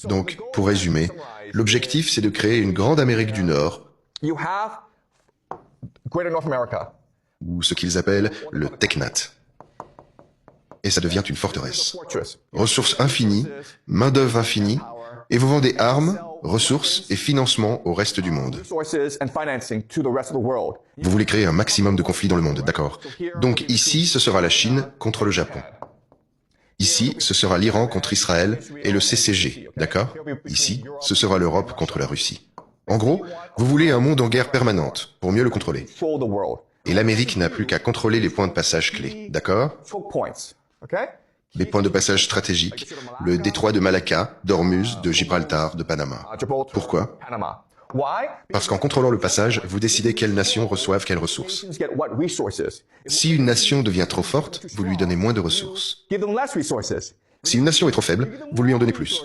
Donc, pour résumer, l'objectif c'est de créer une grande Amérique du Nord, ou ce qu'ils appellent le Teknat. Et ça devient une forteresse. Ressources infinies, main-d'œuvre infinie, et vous vendez armes, ressources et financements au reste du monde. Vous voulez créer un maximum de conflits dans le monde, d'accord? Donc ici, ce sera la Chine contre le Japon. Ici, ce sera l'Iran contre Israël et le CCG, d'accord? Ici, ce sera l'Europe contre la Russie. En gros, vous voulez un monde en guerre permanente pour mieux le contrôler. Et l'Amérique n'a plus qu'à contrôler les points de passage clés, d'accord? Les points de passage stratégiques, le détroit de Malacca, d'Ormuz, de Gibraltar, de Panama. Pourquoi? Parce qu'en contrôlant le passage, vous décidez quelles nations reçoivent quelles ressources. Si une nation devient trop forte, vous lui donnez moins de ressources. Si une nation est trop faible, vous lui en donnez plus.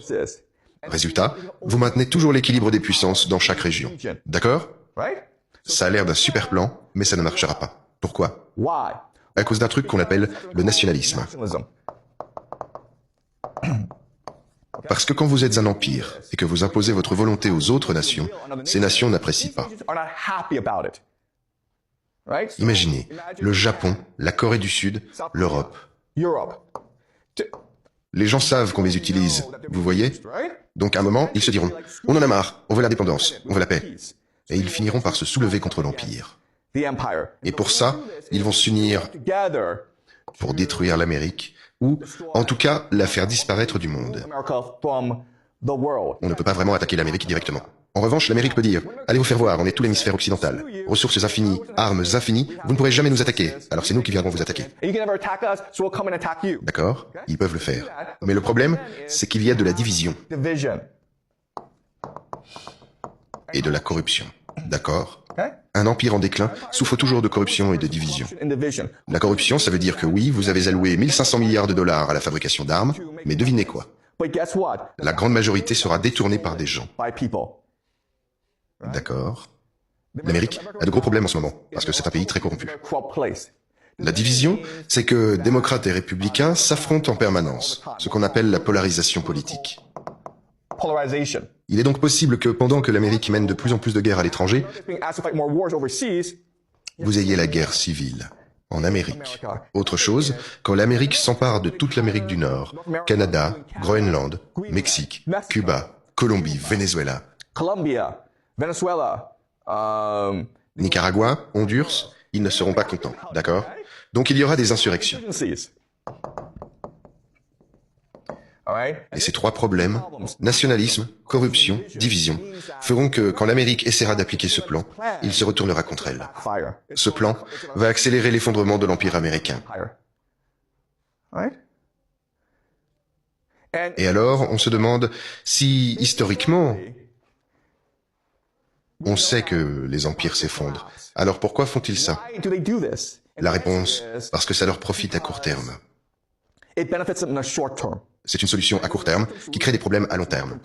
Résultat, vous maintenez toujours l'équilibre des puissances dans chaque région. D'accord? Ça a l'air d'un super plan, mais ça ne marchera pas. Pourquoi? À cause d'un truc qu'on appelle le nationalisme. Parce que quand vous êtes un empire et que vous imposez votre volonté aux autres nations, ces nations n'apprécient pas. Imaginez, le Japon, la Corée du Sud, l'Europe. Les gens savent qu'on les utilise, vous voyez? Donc à un moment, ils se diront, on en a marre, on veut l'indépendance, on veut la paix. Et ils finiront par se soulever contre l'Empire. Et pour ça, ils vont s'unir pour détruire l'Amérique, ou, en tout cas, la faire disparaître du monde. On ne peut pas vraiment attaquer l'Amérique directement. En revanche, l'Amérique peut dire, allez vous faire voir, on est tout l'hémisphère occidental. Ressources infinies, armes infinies, vous ne pourrez jamais nous attaquer, alors c'est nous qui viendrons vous attaquer. D'accord? Ils peuvent le faire. Mais le problème, c'est qu'il y a de la division. Et de la corruption. D'accord? Un empire en déclin souffre toujours de corruption et de division. La corruption, ça veut dire que oui, vous avez alloué 1500 milliards de dollars à la fabrication d'armes, mais devinez quoi? La grande majorité sera détournée par des gens. D'accord? L'Amérique a de gros problèmes en ce moment, parce que c'est un pays très corrompu. La division, c'est que démocrates et républicains s'affrontent en permanence, ce qu'on appelle la polarisation politique. Il est donc possible que pendant que l'Amérique mène de plus en plus de guerres à l'étranger, vous ayez la guerre civile en Amérique. Autre chose, quand l'Amérique s'empare de toute l'Amérique du Nord, Canada, Groenland, Mexique, Cuba, Colombie, Venezuela, Nicaragua, Honduras, ils ne seront pas contents, d'accord? Donc il y aura des insurrections. Et ces trois problèmes, nationalisme, corruption, division, feront que quand l'Amérique essaiera d'appliquer ce plan, il se retournera contre elle. Ce plan va accélérer l'effondrement de l'Empire américain. Et alors, on se demande si, historiquement, on sait que les empires s'effondrent. Alors pourquoi font-ils ça? La réponse, parce que ça leur profite à court terme. C'est une solution à court terme qui crée des problèmes à long terme.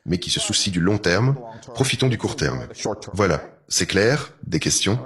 Mais qui se soucie du long terme, profitons du court terme. Voilà, c'est clair? Des questions?